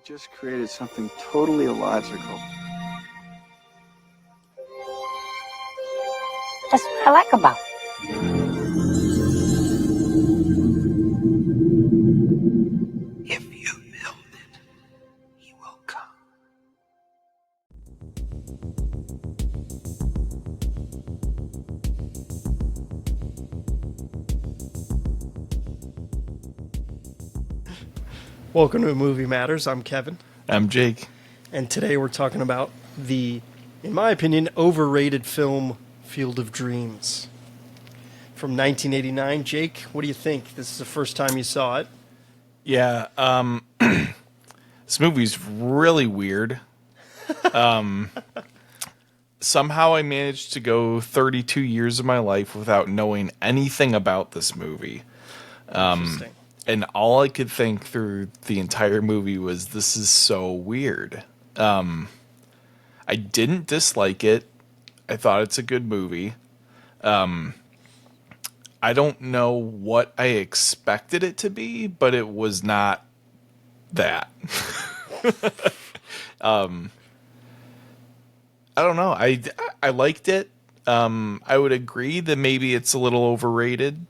just created something totally illogical. That's what I like about it. If you build it, he will come. Welcome to Movie Matters. I'm Kevin. I'm Jake. And today we're talking about the, in my opinion, overrated film Field of Dreams from 1989. Jake, what do you think? This is the first time you saw it. Yeah, this movie's really weird. Somehow I managed to go 32 years of my life without knowing anything about this movie. Interesting. And all I could think through the entire movie was, this is so weird. I didn't dislike it. I thought it's a good movie. I don't know what I expected it to be, but it was not that. I don't know. I liked it. I would agree that maybe it's a little overrated.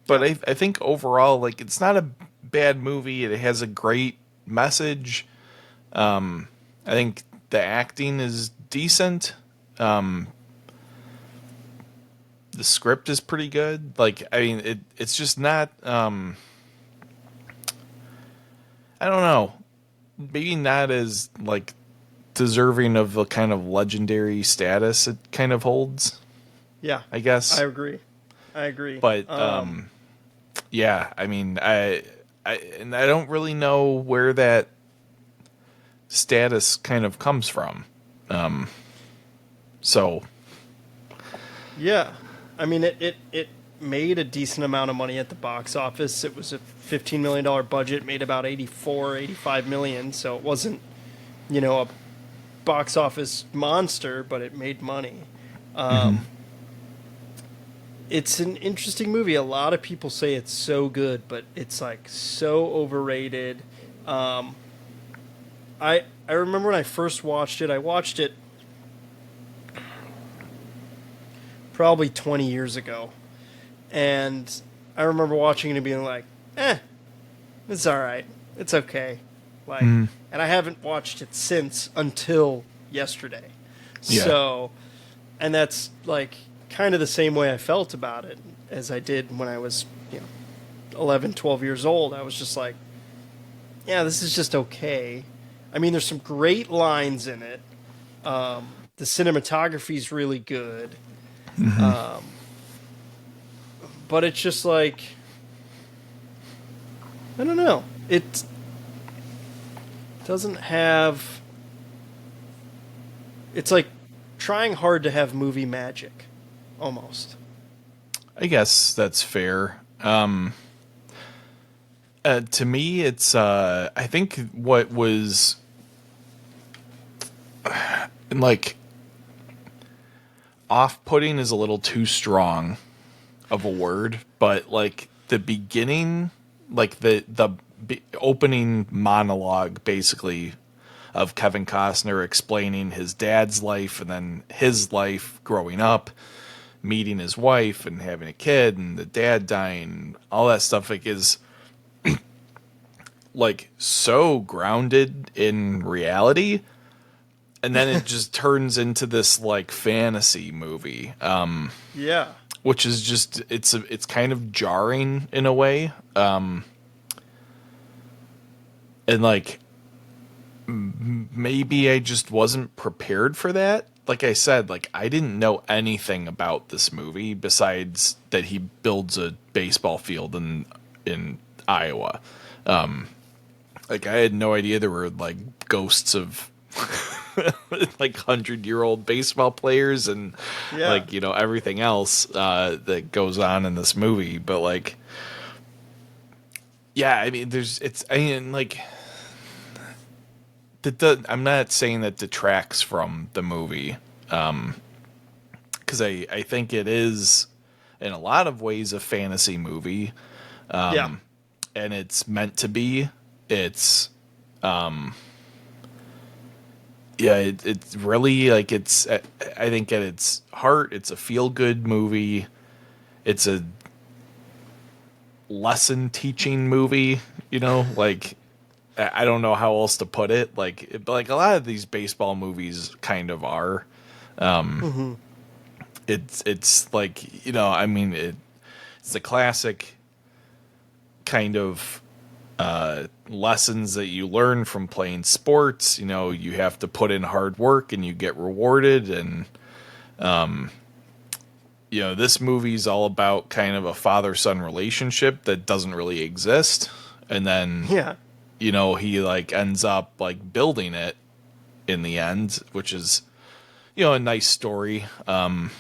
But I think overall, like, it's not a bad movie. It has a great message. I think the acting is decent. The script is pretty good. Like, I mean, it's just not, I don't know, maybe not as, like, deserving of the kind of legendary status it kind of holds. Yeah, I guess. I agree. But, yeah, I mean, I don't really know where that status kind of comes from. So. Yeah. I mean, it made a decent amount of money at the box office. It was a $15 million budget, made about 85 million. So it wasn't, a box office monster, but it made money. It's an interesting movie. A lot of people say it's so good, but it's like so overrated. I remember when I first watched it. I watched it probably 20 years ago, and I remember watching it and being like, it's all right. It's okay. Like, and I haven't watched it since until yesterday. Yeah. So, and that's like kind of the same way I felt about it as I did when I was, 11, 12 years old. I was just like, yeah, this is just okay. I mean, there's some great lines in it. The cinematography is really good. But it's just like, I don't know. It doesn't have, it's like trying hard to have movie magic. Almost. I guess that's fair. To me, it's I think what was like off-putting is a little too strong of a word, but like the beginning, like the opening monologue, basically, of Kevin Costner explaining his dad's life and then his life growing up, meeting his wife and having a kid and the dad dying, all that stuff, like, is like so grounded in reality, and then it just turns into this like fantasy movie, Yeah, which is just it's kind of jarring in a way, and like maybe I just wasn't prepared for that. Like I said, like, I didn't know anything about this movie besides that he builds a baseball field in Iowa. Like, I had no idea there were like ghosts of like 100-year-old baseball players and like, everything else that goes on in this movie. But like, yeah, I mean, I'm not saying that detracts from the movie, because I think it is in a lot of ways a fantasy movie, and it's meant to be. It's Yeah, it's really like I think at its heart, it's a feel good movie. It's a lesson teaching movie, like I don't know how else to put it. Like a lot of these baseball movies kind of are. Mm-hmm. It's like, I mean, it's the classic kind of lessons that you learn from playing sports. You have to put in hard work and you get rewarded. And, this movie's all about kind of a father-son relationship that doesn't really exist. And then, Yeah. He like ends up like building it in the end, which is, a nice story. I'm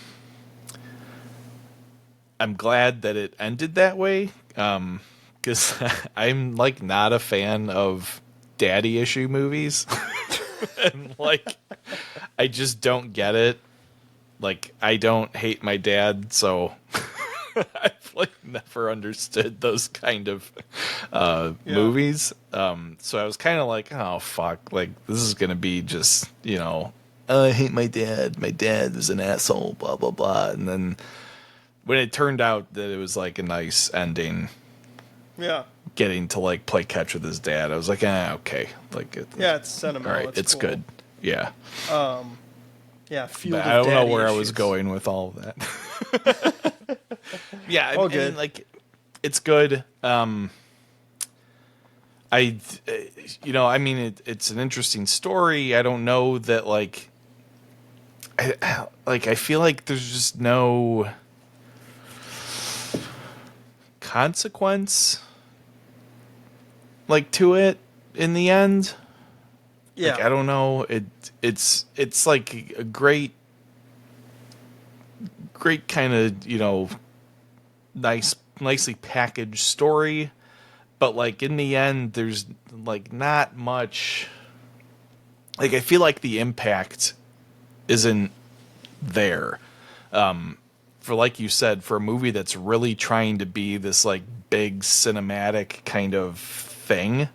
glad that it ended that way. Because I'm like not a fan of daddy issue movies. And like, I just don't get it. Like, I don't hate my dad, so I've like never understood those kind of movies. So I was kind of like, oh fuck, like this is gonna be just, oh, I hate my dad. My dad was an asshole, blah blah blah. And then when it turned out that it was like a nice ending, Yeah. getting to like play catch with his dad, I was like, okay, like it's sentimental. all right, it's cool. good. Yeah. Yeah, But I don't know where I was going with all of that. Yeah, I mean, like, it's good. It's an interesting story. I don't know that, like, I feel like there's just no consequence, like, to it in the end. Yeah. Like, I don't know. It's like a great kind of, nicely packaged story. But like in the end, there's like not much. Like I feel like the impact isn't there. For like you said, for a movie that's really trying to be this like big cinematic kind of thing.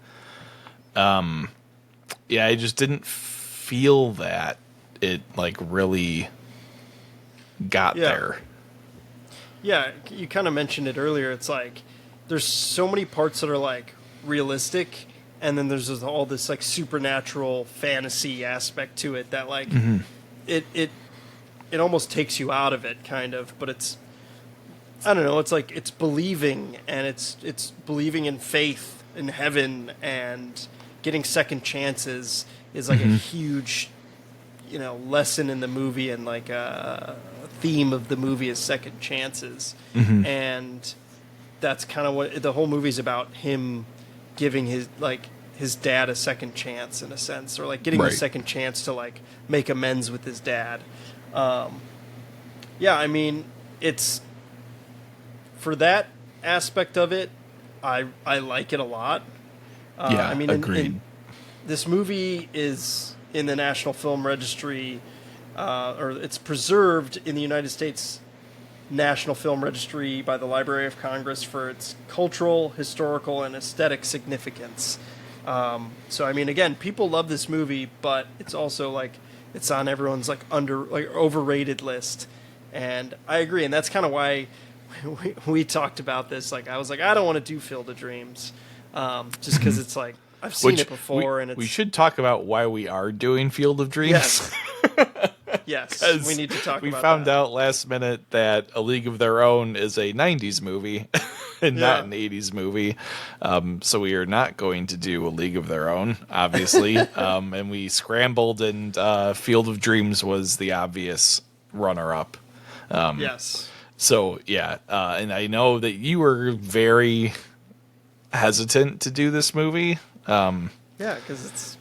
Yeah, I just didn't feel that it like really got there. Yeah, you kind of mentioned it earlier. It's like there's so many parts that are like realistic, and then there's all this like supernatural fantasy aspect to it that like it almost takes you out of it, kind of. But it's, I don't know. It's like it's believing, and it's believing in faith in heaven, and getting second chances is like a huge, lesson in the movie, and like a theme of the movie is second chances, and that's kind of what the whole movie's about. Him giving his dad a second chance in a sense, or like getting a second chance to like make amends with his dad. Yeah, I mean, it's for that aspect of it, I like it a lot. Yeah, I mean, agreed. This movie is in the National Film Registry, or it's preserved in the United States National Film Registry by the Library of Congress for its cultural, historical, and aesthetic significance. So, I mean, again, people love this movie, but it's also like it's on everyone's like overrated list, and I agree, and that's kind of why we talked about this. Like, I was like, I don't want to do Field of Dreams, just because it's like I've seen it before, and we should talk about why we are doing Field of Dreams. Yes. Yes, we need to talk about that. We found out last minute that A League of Their Own is a 90s movie and not an 80s movie. So we are not going to do A League of Their Own, obviously. And we scrambled, and Field of Dreams was the obvious runner-up. Yes. So, yeah. And I know that you were very hesitant to do this movie. Yeah, because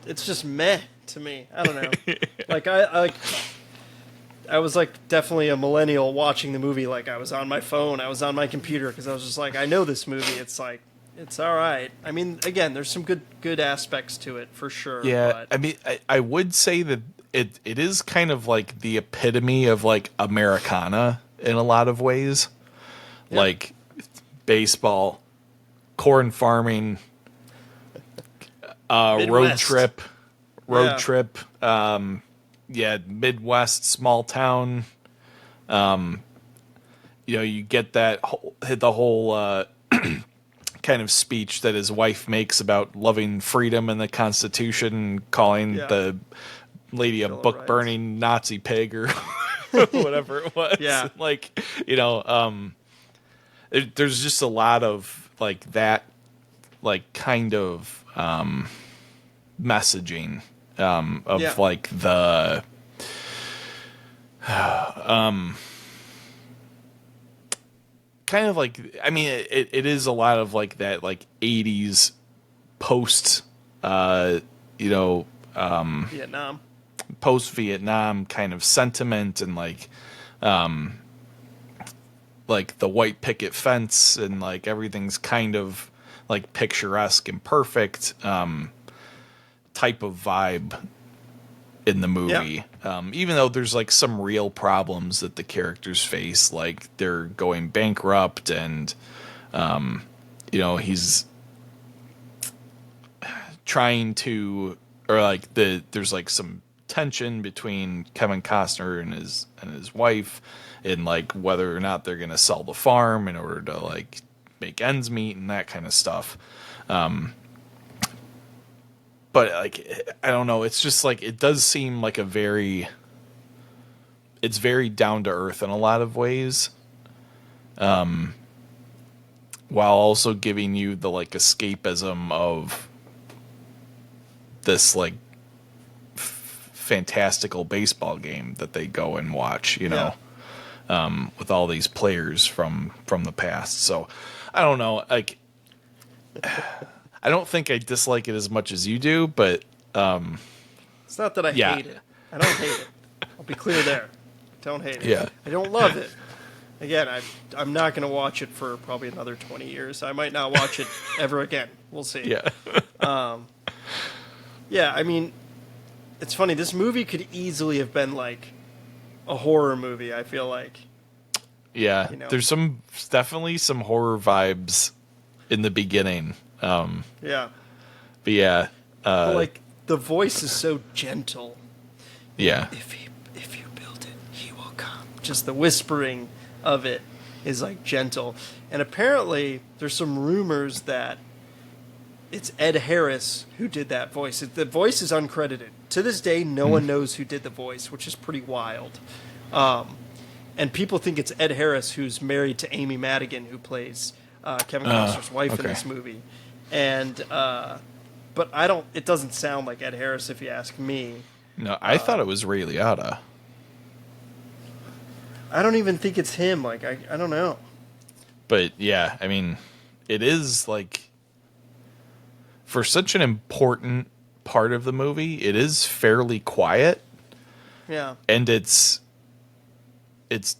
it's just meh to me. I don't know. Like I was like definitely a millennial watching the movie. Like I was on my phone, I was on my computer, because I was just like, I know this movie. It's like, it's all right. I mean, again, there's some good aspects to it for sure. Yeah, but I mean, I would say that it is kind of like the epitome of like Americana in a lot of ways. Yeah. Like baseball, corn farming, Midwest. Road Yeah. trip. Yeah, Midwest, small town. You get the whole kind of speech that his wife makes about loving freedom and the Constitution, calling Yeah. the lady a Bill of book Rights. burning Nazi pig or whatever it was. Yeah. Like, there's just a lot of like that, like kind of messaging of Yeah. like the kind of like, I mean, it is a lot of like that, like 80s post, Vietnam. post Vietnam kind of sentiment, and like the white picket fence, and like everything's kind of like picturesque and perfect, type of vibe in the movie. Even though there's like some real problems that the characters face, like they're going bankrupt, and he's trying to, or like there's like some tension between Kevin Costner and his wife, and like whether or not they're going to sell the farm in order to like make ends meet and that kind of stuff. But like, I don't know, it's just like, it does seem like it's very down to earth in a lot of ways. While also giving you the like escapism of this like fantastical baseball game that they go and watch, with all these players from the past. So I don't know, like, I don't think I dislike it as much as you do, but It's not that I hate it. I don't hate it. I'll be clear there. Don't hate it. Yeah. I don't love it. Again, I'm not going to watch it for probably another 20 years. I might not watch it ever again. We'll see. Yeah. Yeah, I mean, it's funny. This movie could easily have been like a horror movie, I feel like. Yeah. You know. There's definitely some horror vibes in the beginning. Yeah. But yeah. But like, the voice is so gentle. Yeah. If you build it, he will come. Just the whispering of it is like gentle. And apparently there's some rumors that it's Ed Harris who did that voice. The voice is uncredited. To this day, no one knows who did the voice, which is pretty wild. And people think it's Ed Harris, who's married to Amy Madigan, who plays Kevin Costner's wife in this movie. And but it doesn't sound like Ed Harris if you ask me. No, I thought it was Ray Liotta. I don't even think it's him. Like, I don't know. But yeah, I mean, it is like, for such an important part of the movie, it is fairly quiet. Yeah. And it's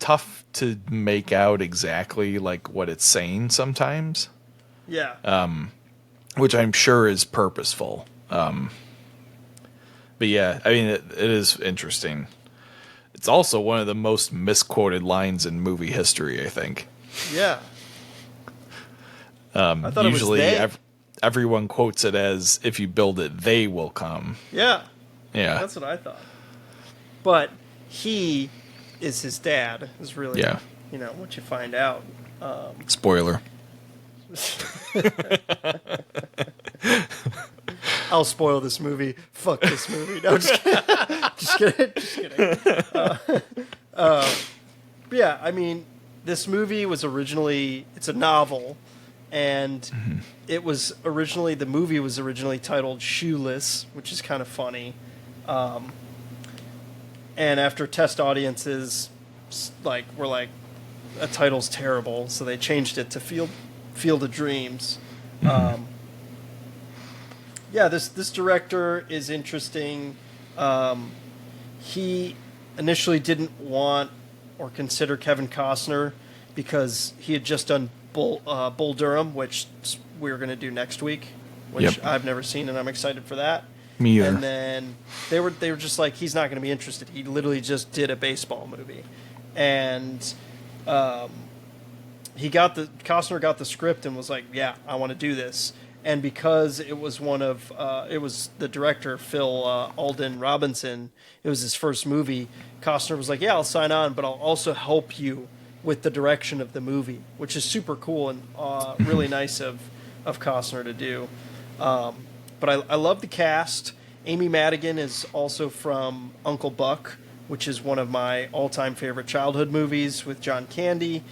tough to make out exactly like what it's saying sometimes. Yeah. Which I'm sure is purposeful. But yeah, I mean, it is interesting. It's also one of the most misquoted lines in movie history, I think. Yeah. I thought Usually it was they. everyone quotes it as, if you build it, they will come. Yeah. Yeah. That's what I thought. But he is his dad, is really, what you find out. Spoiler. I'll spoil this movie. Fuck this movie. No, just kidding. Just kidding. Yeah, I mean, this movie was originally, it's a novel, and the movie was originally titled Shoeless, which is kind of funny. And after test audiences, were like, that title's terrible, so they changed it to Field of Dreams. Yeah, this director is interesting. He initially didn't want or consider Kevin Costner because he had just done Bull Durham, which we're going to do next week, which I've never seen, and I'm excited for that. Me either. And then they were just like, he's not going to be interested. He literally just did a baseball movie, and Costner got the script and was like, yeah, I want to do this. and because it was it was the director Phil Alden Robinson. It was his first movie. Costner was like, "Yeah, I'll sign on, but I'll also help you with the direction of the movie," which is super cool and really nice of Costner to do. But I love the cast. Amy Madigan is also from Uncle Buck, which is one of my all-time favorite childhood movies with John Candy.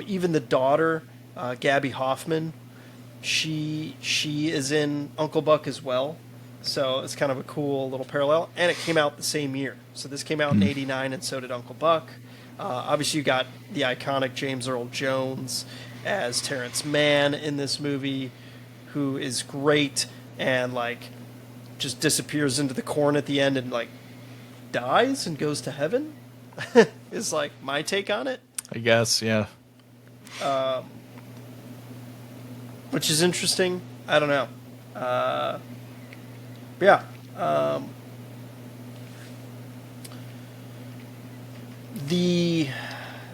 Even the daughter, Gabby Hoffman, she is in Uncle Buck as well. So it's kind of a cool little parallel. And it came out the same year. So this came out in '89, and so did Uncle Buck. Obviously, you got the iconic James Earl Jones as Terrence Mann in this movie, who is great and like just disappears into the corn at the end and like dies and goes to heaven. Is like my take on it. I guess, yeah. Which is interesting. I don't know. Yeah.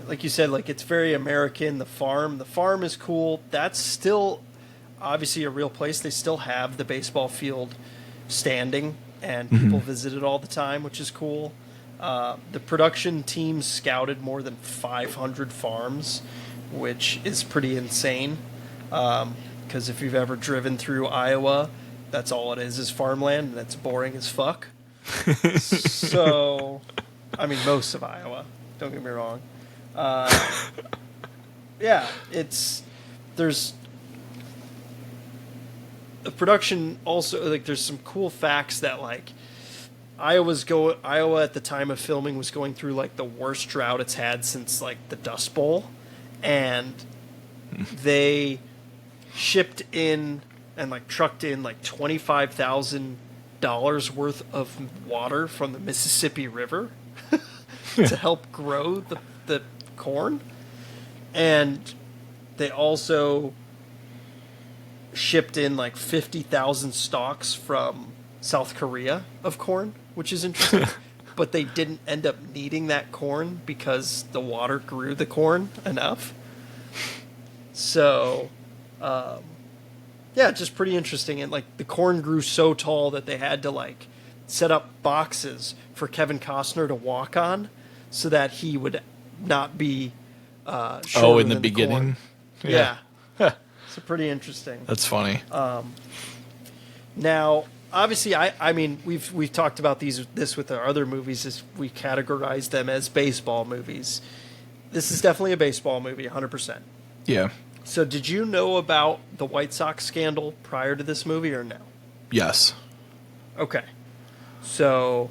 Like you said, like it's very American. The farm is cool. That's still obviously a real place. They still have the baseball field standing, and people visit it all the time, which is cool. The production team scouted more than 500 farms, which is pretty insane. Because if you've ever driven through Iowa, that's all it is farmland, and that's boring as fuck. So, I mean, most of Iowa. Don't get me wrong. Yeah, there's the production also, like, there's some cool facts that, like, Iowa at the time of filming was going through like the worst drought it's had since like the Dust Bowl, and they shipped in and like trucked in like $25,000 worth of water from the Mississippi River to help grow the corn, and they also shipped in like 50,000 stalks from South Korea of corn, which is interesting. But they didn't end up needing that corn because the water grew the corn enough. So, yeah, just pretty interesting. And like the corn grew so tall that they had to like set up boxes for Kevin Costner to walk on, so that he would not be shorter in the than beginning. The corn. Yeah. So pretty interesting. That's funny. Now, obviously, I mean, we've talked about this with our other movies, as we categorize them as baseball movies. This is definitely a baseball movie, 100%. Yeah. So, did you know about the White Sox scandal prior to this movie, or no? Yes. Okay. So,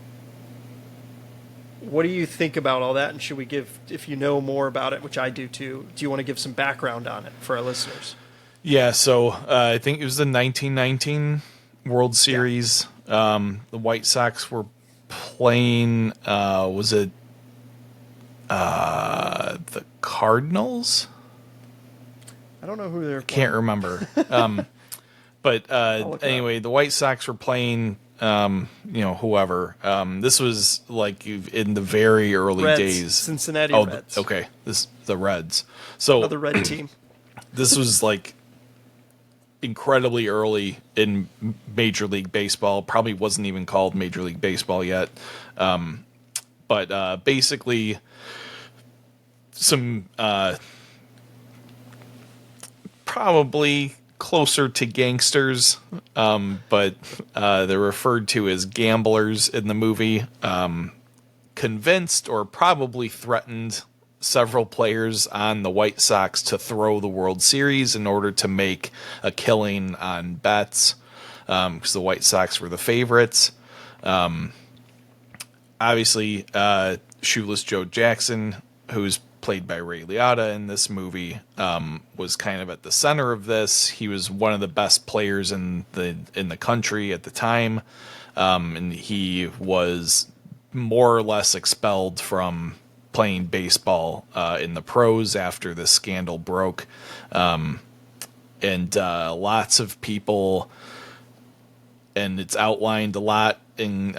what do you think about all that? And should we give, if you know more about it, which I do too, do you want to give some background on it for our listeners? Yeah, so I think it was the 1919 World Series. Yeah. The White Sox were playing, was it the Cardinals? I don't know who they're playing. Can't remember. But anyway, the White Sox were playing, whoever. This was like in the very early Reds, days. Cincinnati Reds. Okay, the Reds. So the red team. This was like incredibly early in Major League Baseball. Probably wasn't even called Major League Baseball yet. But basically some probably closer to gangsters, but they're referred to as gamblers in the movie, convinced or probably threatened several players on the White Sox to throw the World Series in order to make a killing on bets, because the White Sox were the favorites. Obviously, Shoeless Joe Jackson, who's played by Ray Liotta in this movie, was kind of at the center of this. He was one of the best players in the country at the time, and he was more or less expelled from playing baseball in the pros after this scandal broke. And lots of people, and it's outlined a lot in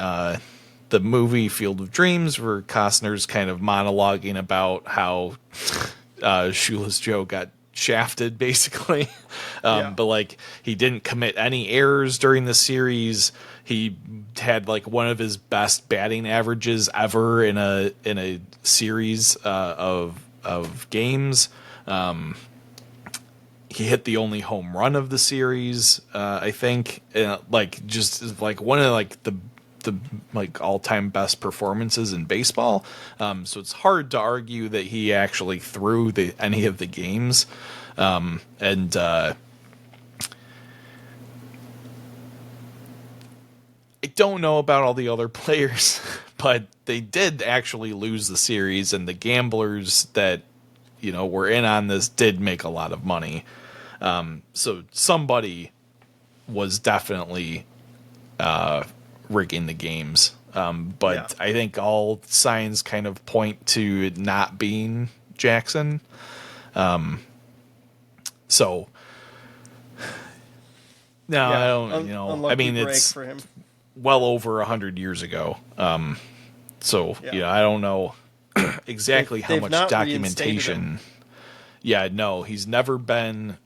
the movie Field of Dreams, where Costner's kind of monologuing about how Shoeless Joe got shafted basically. Yeah. But like he didn't commit any errors during the series. He had like one of his best batting averages ever in a series of games. He hit the only home run of the series, I think. Like just like one of like the like all-time best performances in baseball. So it's hard to argue that he actually threw any of the games. I don't know about all the other players, but they did actually lose the series, and the gamblers that were in on this did make a lot of money. So somebody was definitely rigging the games. But Yeah. I think all signs kind of point to it not being Jackson. So no, I don't. I mean, break it's for him. well over 100 years ago. So Yeah. I don't know exactly how They've much not reinstated documentation. him. Yeah, no, he's never been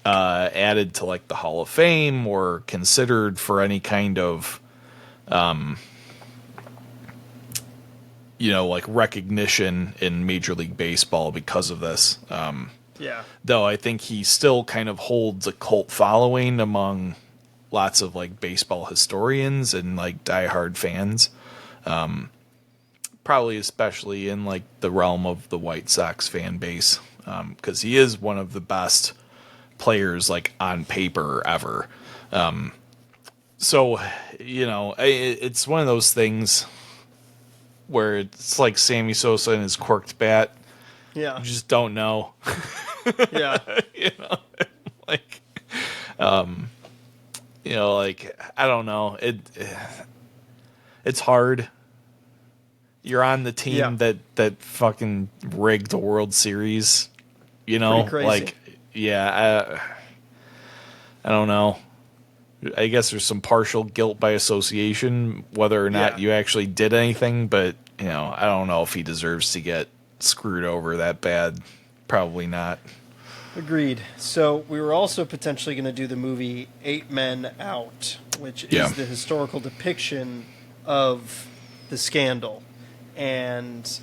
added to like the Hall of Fame or considered for any kind of like recognition in Major League Baseball because of this. Yeah. Though I think he still kind of holds a cult following among lots of like baseball historians and like diehard fans. Probably especially in like the realm of the White Sox fan base, because he is one of the best players like on paper ever. So it's one of those things where it's like Sammy Sosa and his corked bat. Yeah. You just don't know. Yeah. Like, like I don't know. It's hard. You're on the team that fucking rigged the World Series. Pretty crazy. Like, yeah, I don't know. I guess there's some partial guilt by association, whether or not you actually did anything, but I don't know if he deserves to get screwed over that bad. Probably not. Agreed. So we were also potentially going to do the movie 8 Men Out, which is the historical depiction of the scandal. And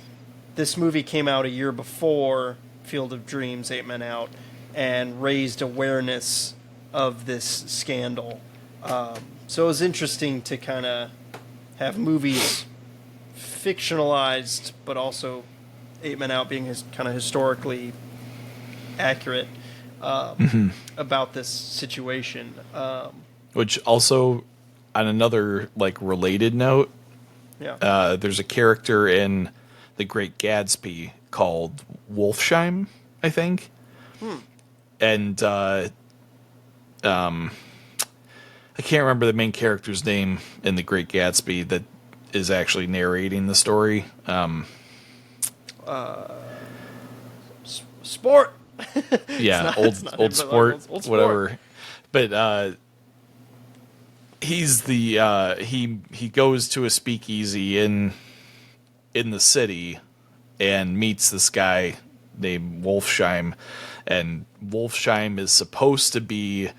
this movie came out a year before Field of Dreams, 8 Men Out, and raised awareness of this scandal. So it was interesting to kind of have movies fictionalized, but also 8 Men Out being kind of historically accurate about this situation. Which also, on another like related note, there's a character in The Great Gatsby called Wolfsheim, I think. And I can't remember the main character's name in The Great Gatsby that is actually narrating the story. Sport. Yeah, old sport, whatever. But he's the he goes to a speakeasy in the city and meets this guy named Wolfsheim, and Wolfsheim is supposed to be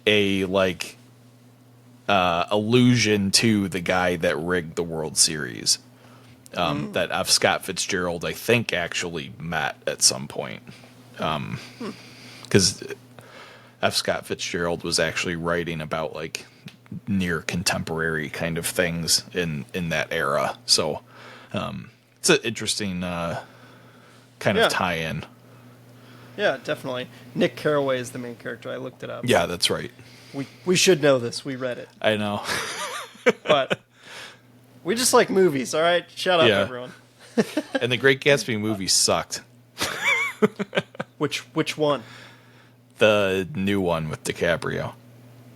a like allusion to the guy that rigged the World Series. That F. Scott Fitzgerald, I think, actually met at some point. Because F. Scott Fitzgerald was actually writing about like near contemporary kind of things in that era. So it's an interesting kind of tie-in. Yeah, definitely. Nick Carraway is the main character. I looked it up. Yeah, that's right. We should know this. We read it. I know. But we just like movies, all right? Shut up, everyone. And the Great Gatsby movie sucked. Which one? The new one with DiCaprio.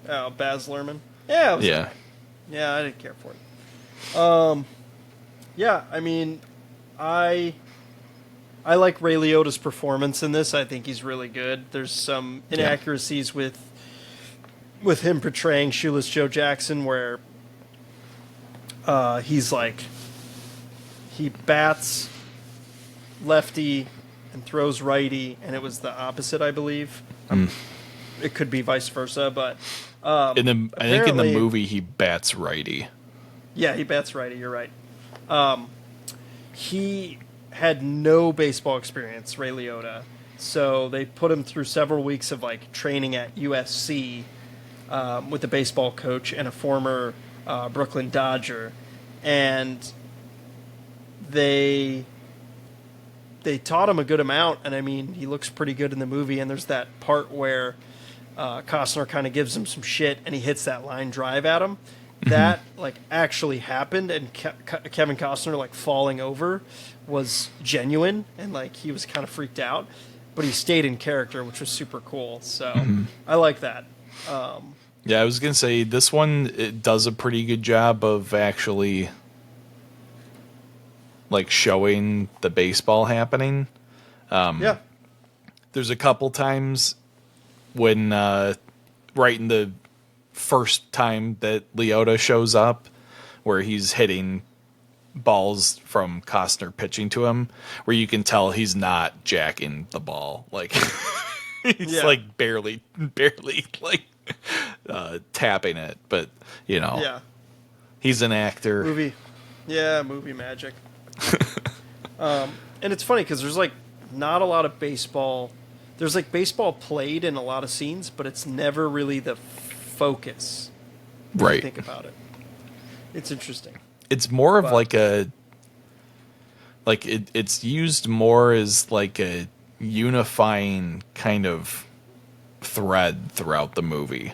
Oh, Baz Luhrmann? Yeah, it was Yeah. okay. Yeah, I didn't care for it. Yeah, I mean, I like Ray Liotta's performance in this. I think he's really good. There's some inaccuracies with him portraying Shoeless Joe Jackson where he's like, he bats lefty and throws righty, and it was the opposite, I believe. It could be vice versa, but I think in the movie he bats righty. Yeah, he bats righty. You're right. He had no baseball experience, Ray Liotta, so they put him through several weeks of like training at USC with a baseball coach and a former Brooklyn Dodger, and they taught him a good amount. And I mean, he looks pretty good in the movie. And there's that part where Costner kind of gives him some shit, and he hits that line drive at him. That like actually happened, and Kevin Costner like falling over was genuine, and like he was kind of freaked out, but he stayed in character, which was super cool. So I like that. Yeah, I was gonna say this one, it does a pretty good job of actually like showing the baseball happening. Yeah, There's a couple times when right in the first time that Liotta shows up, where he's hitting balls from Costner pitching to him, where you can tell he's not jacking the ball. Like he's like barely like tapping it, but you know, he's an actor. Movie magic. And it's funny because there's like not a lot of baseball. There's like baseball played in a lot of scenes, but it's never really the focus. Right. If you think about it. It's interesting. It's more of like a, like it's used more as like a unifying kind of thread throughout the movie.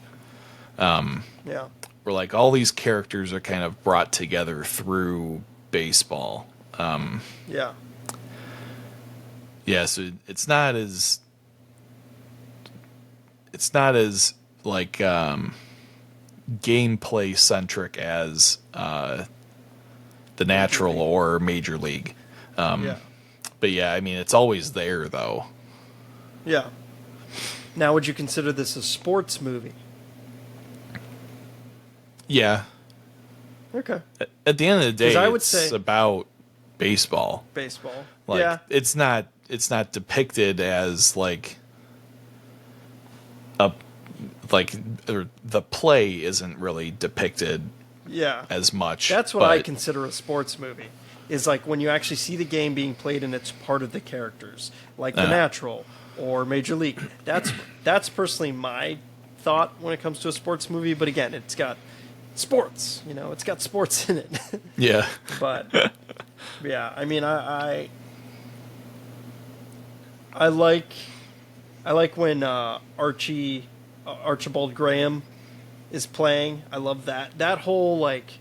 Yeah. Where like all these characters are kind of brought together through baseball. Yeah. Yeah, so it's not as like gameplay centric as The Natural or Major League. But yeah, I mean, it's always there though. Yeah. Now, would you consider this a sports movie? Yeah. Okay. At the end of the day, I would it's say about baseball. Baseball. Like, yeah. it's not depicted as like the play isn't really depicted as much. That's what I consider a sports movie. Is like when you actually see the game being played and it's part of the characters, like The Natural or Major League. That's personally my thought when it comes to a sports movie. But again, it's got sports. You know, it's got sports in it. Yeah. But yeah, I mean, I like when Archibald Graham is playing. I love that. That whole like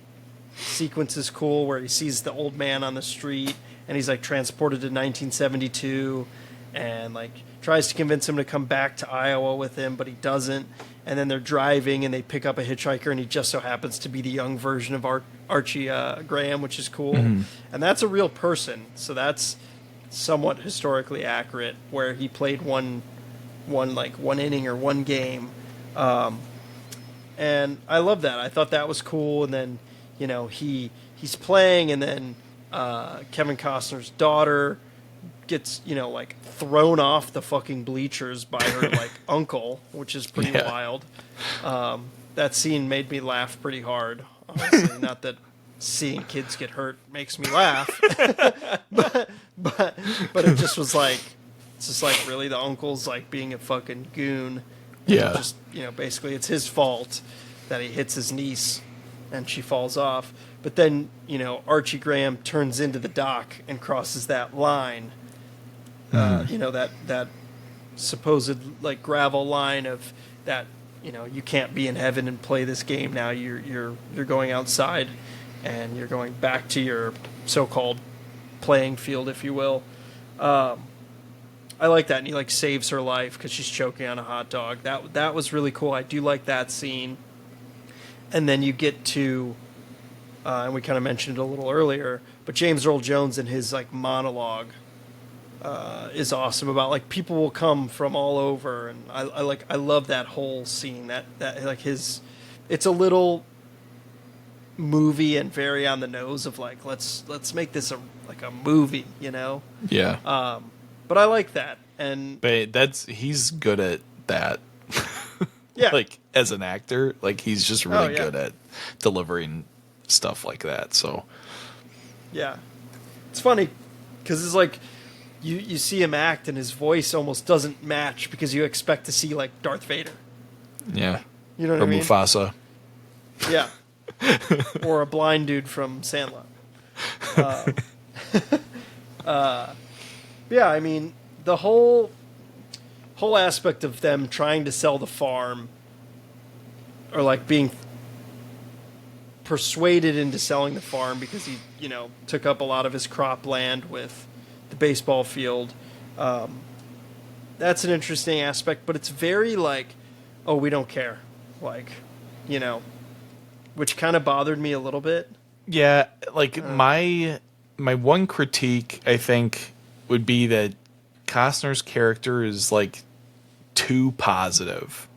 sequence is cool, where he sees the old man on the street and he's like transported to 1972, and like tries to convince him to come back to Iowa with him, but he doesn't. And then they're driving and they pick up a hitchhiker, and he just so happens to be the young version of Archie Graham, which is cool. And that's a real person, so that's somewhat historically accurate, where he played one inning or one game. And I love that. I thought that was cool. And then, you know, he's playing, and then Kevin Costner's daughter gets, you know, like thrown off the fucking bleachers by her like uncle, which is pretty wild. That scene made me laugh pretty hard. Honestly, not that seeing kids get hurt makes me laugh, but it just was like, it's just like, really, the uncle's like being a fucking goon. Yeah. Just, you know, basically it's his fault that he hits his niece and she falls off. But then, you know, Archie Graham turns into the dock and crosses that line. You know, that supposed like gravel line of that, you know, you can't be in heaven and play this game now. You're going outside and you're going back to your so-called playing field, if you will. I like that, and he like saves her life because she's choking on a hot dog. That was really cool. I do like that scene. And then you get to, and we kind of mentioned it a little earlier, but James Earl Jones and his like monologue is awesome, about like people will come from all over, and I love that whole scene. That like his, it's a little movie and very on the nose of like, let's make this a movie, you know. Yeah. But I like that, and But he's good at that. yeah, Like as an actor, like he's just really yeah. good at delivering stuff like that. So yeah, it's funny because it's like you see him act, and his voice almost doesn't match because you expect to see like Darth Vader. yeah, You know what or I mean? Mufasa. Yeah, or a blind dude from Sandlot. Yeah, I mean the whole aspect of them trying to sell the farm, or like being persuaded into selling the farm because he, took up a lot of his cropland with the baseball field. That's an interesting aspect, but it's very like, oh, we don't care, like, which kind of bothered me a little bit. Yeah, like my one critique, I think, would be that Costner's character is like too positive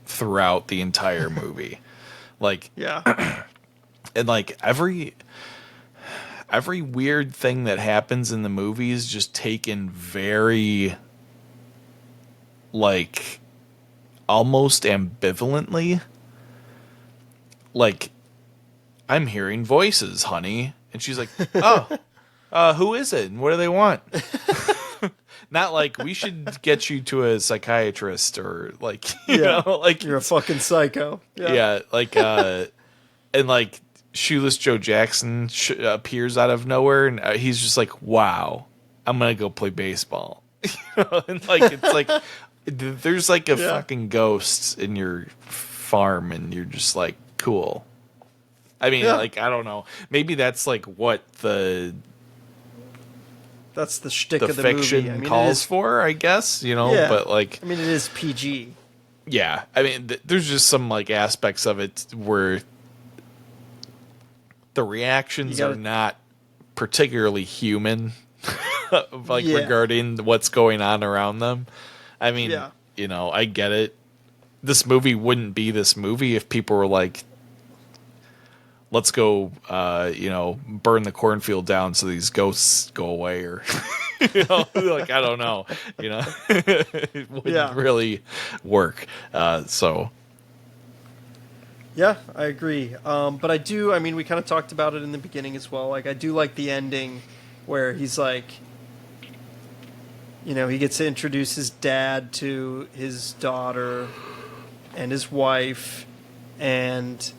throughout the entire movie. Like, Yeah, and like every weird thing that happens in the movie is just taken very like almost ambivalently. Like, I'm hearing voices, honey. And she's like, oh, who is it? And what do they want? Not like, we should get you to a psychiatrist or like, you yeah, know, like you're a fucking psycho. yeah, like, and like Shoeless Joe Jackson appears out of nowhere and he's just like, wow, I'm going to go play baseball. And like, it's like, there's like a fucking ghost in your farm and you're just like, cool. I mean, like, I don't know. Maybe that's like what that's the shtick the of the fiction movie. I mean, calls for, I guess, Yeah. but like, I mean, it is PG. yeah, I mean, there's just some like aspects of it where the reactions are not particularly human, like regarding what's going on around them. I mean, I get it. This movie wouldn't be this movie if people were like, let's go, burn the cornfield down so these ghosts go away, or like, I don't know, it wouldn't really work. So yeah, I agree. But I do. I mean, we kind of talked about it in the beginning as well. Like, I do like the ending where he's like, he gets to introduce his dad to his daughter and his wife, and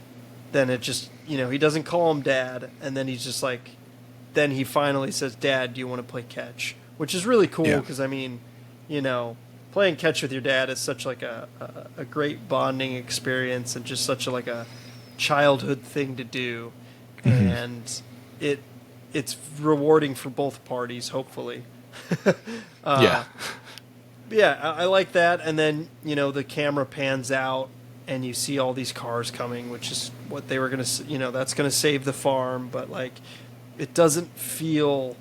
then it just, he doesn't call him dad, and then he's just like, then he finally says, Dad, do you want to play catch? Which is really cool because, I mean, playing catch with your dad is such like a great bonding experience and just such like a childhood thing to do. Mm-hmm. And it's rewarding for both parties, hopefully. I like that. And then, the camera pans out and you see all these cars coming, which is what they were going to, that's going to save the farm. But like, it doesn't feel,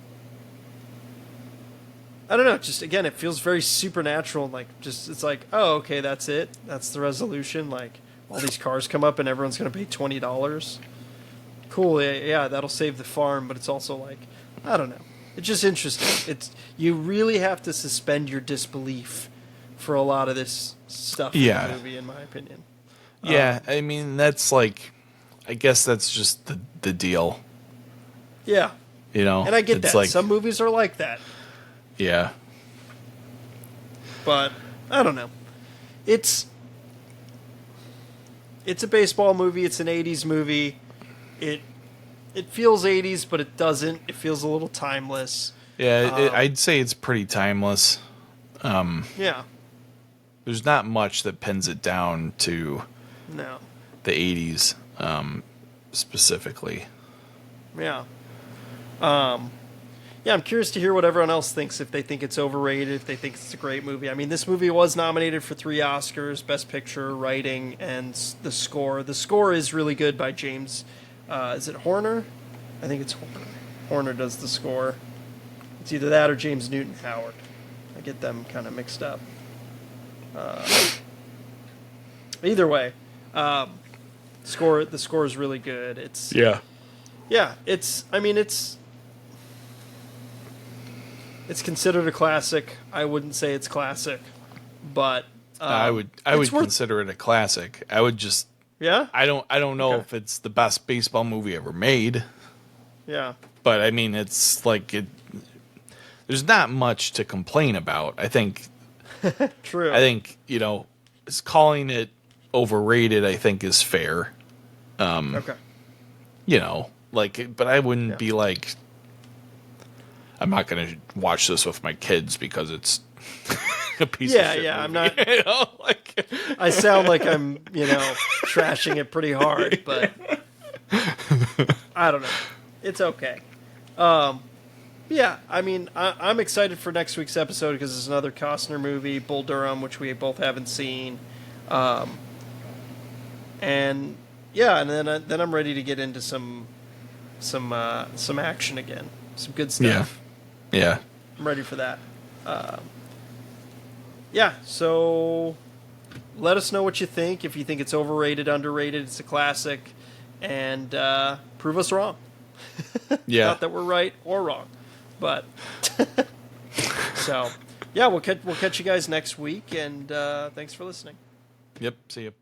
I don't know, just again, it feels very supernatural. And like, just, it's like, oh, okay, that's it. That's the resolution. Like, all these cars come up and everyone's going to pay $20. Cool. Yeah, that'll save the farm. But it's also like, I don't know. It's just interesting. You really have to suspend your disbelief for a lot of this stuff in the movie, in my opinion. Yeah, I mean, that's like, I guess that's just the deal. Yeah. And I get that. Like, some movies are like that. Yeah. But, I don't know. It's a baseball movie. It's an 80s movie. It feels 80s, but it doesn't. It feels a little timeless. Yeah, I'd say it's pretty timeless. Yeah. There's not much that pins it down to the 80s specifically. Yeah. I'm curious to hear what everyone else thinks, if they think it's overrated, if they think it's a great movie. I mean, this movie was nominated for 3 Oscars, Best Picture, Writing, and the Score. The score is really good by James, is it Horner? I think it's Horner. Horner does the score. It's either that or James Newton Howard. I get them kind of mixed up. Either way, the score is really good. It's considered a classic. I wouldn't say it's classic, but I would consider it a classic. I would just Yeah. I don't know Okay. if it's the best baseball movie ever made, Yeah. but I mean it's like it. There's not much to complain about. I think True. is calling it overrated. I think is fair. Okay. But I wouldn't Yeah. be like, I'm not going to watch this with my kids because it's a piece of shit. Yeah. I'm movie. not. I sound like I'm, trashing it pretty hard, but I don't know. It's okay. Yeah, I mean, I'm excited for next week's episode because it's another Costner movie, Bull Durham, which we both haven't seen. And yeah, and then I'm ready to get into some action again, some good stuff. Yeah. I'm ready for that. Yeah, so let us know what you think. If you think it's overrated, underrated, it's a classic, and prove us wrong. Yeah. Not that we're right or wrong, but so yeah, we'll catch you guys next week, and thanks for listening. Yep. See you.